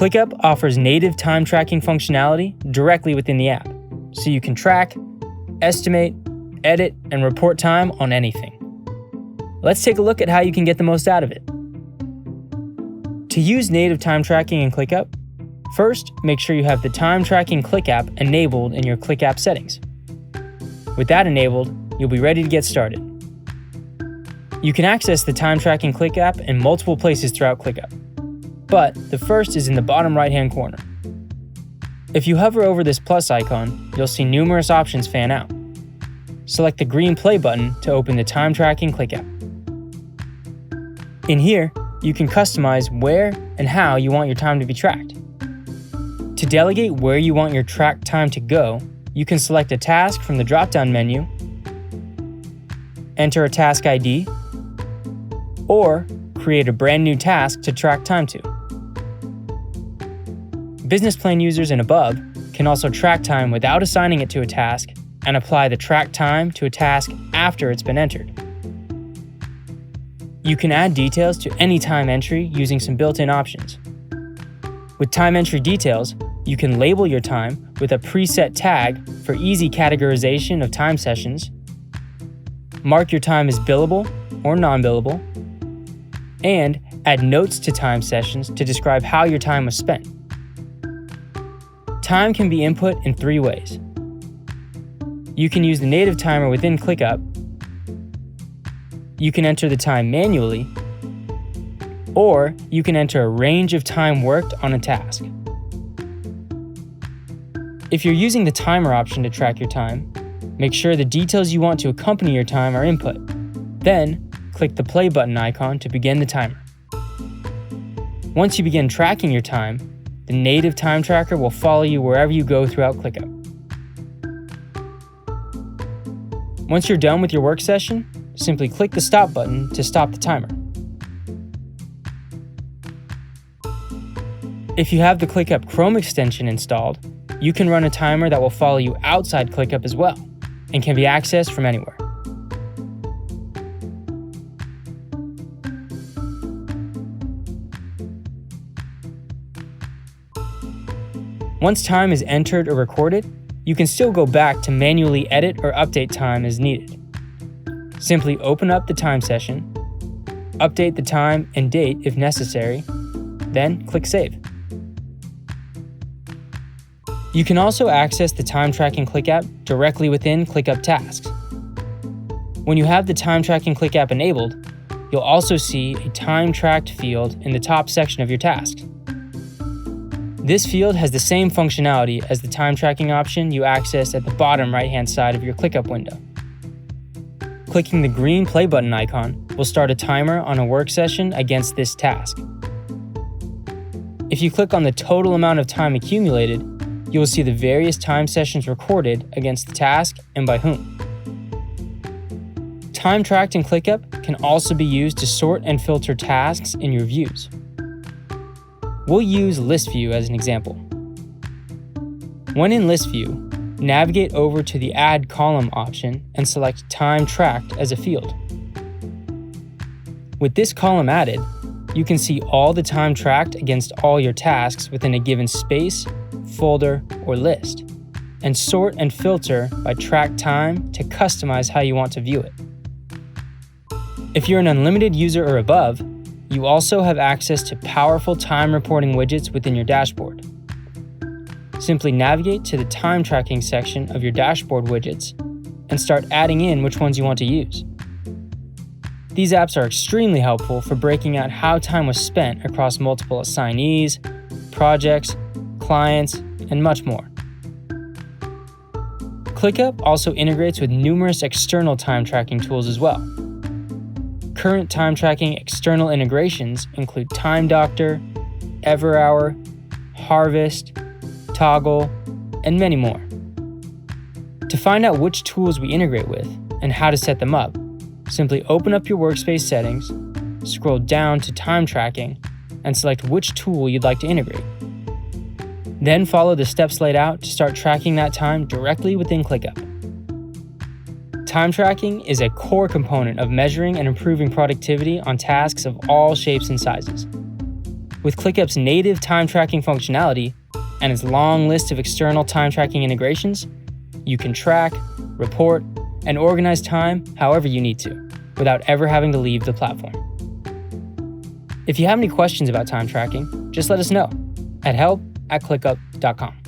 ClickUp offers native time tracking functionality directly within the app, so you can track, estimate, edit, and report time on anything. Let's take a look at how you can get the most out of it. To use native time tracking in ClickUp, first, make sure you have the Time Tracking ClickUp enabled in your ClickUp settings. With that enabled, you'll be ready to get started. You can access the Time Tracking ClickUp in multiple places throughout ClickUp, but the first is in the bottom right-hand corner. If you hover over this plus icon, you'll see numerous options fan out. Select the green play button to open the Time Tracking ClickUp. In here, you can customize where and how you want your time to be tracked. To delegate where you want your tracked time to go, you can select a task from the drop-down menu, enter a task ID, or create a brand new task to track time to. Business plan users and above can also track time without assigning it to a task and apply the track time to a task after it's been entered. You can add details to any time entry using some built-in options. With time entry details, you can label your time with a preset tag for easy categorization of time sessions, mark your time as billable or non-billable, and add notes to time sessions to describe how your time was spent. Time can be input in 3 ways. You can use the native timer within ClickUp, you can enter the time manually, or you can enter a range of time worked on a task. If you're using the timer option to track your time, make sure the details you want to accompany your time are input. Then, click the play button icon to begin the timer. Once you begin tracking your time, the native time tracker will follow you wherever you go throughout ClickUp. Once you're done with your work session, simply click the stop button to stop the timer. If you have the ClickUp Chrome extension installed, you can run a timer that will follow you outside ClickUp as well, and can be accessed from anywhere. Once time is entered or recorded, you can still go back to manually edit or update time as needed. Simply open up the time session, update the time and date if necessary, then click Save. You can also access the Time Tracking ClickUp directly within ClickUp Tasks. When you have the Time Tracking ClickUp enabled, you'll also see a Time Tracked field in the top section of your tasks. This field has the same functionality as the time tracking option you access at the bottom right-hand side of your ClickUp window. Clicking the green play button icon will start a timer on a work session against this task. If you click on the total amount of time accumulated, you will see the various time sessions recorded against the task and by whom. Time tracked in ClickUp can also be used to sort and filter tasks in your views. We'll use List View as an example. When in List View, navigate over to the Add Column option and select Time Tracked as a field. With this column added, you can see all the time tracked against all your tasks within a given space, folder, or list, and sort and filter by track time to customize how you want to view it. If you're an unlimited user or above, you also have access to powerful time reporting widgets within your dashboard. Simply navigate to the time tracking section of your dashboard widgets and start adding in which ones you want to use. These apps are extremely helpful for breaking out how time was spent across multiple assignees, projects, clients, and much more. ClickUp also integrates with numerous external time tracking tools as well. Current time tracking external integrations include Time Doctor, EverHour, Harvest, Toggle, and many more. To find out which tools we integrate with and how to set them up, simply open up your workspace settings, scroll down to Time Tracking, and select which tool you'd like to integrate. Then follow the steps laid out to start tracking that time directly within ClickUp. Time tracking is a core component of measuring and improving productivity on tasks of all shapes and sizes. With ClickUp's native time tracking functionality and its long list of external time tracking integrations, you can track, report, and organize time however you need to, without ever having to leave the platform. If you have any questions about time tracking, just let us know at help@clickup.com.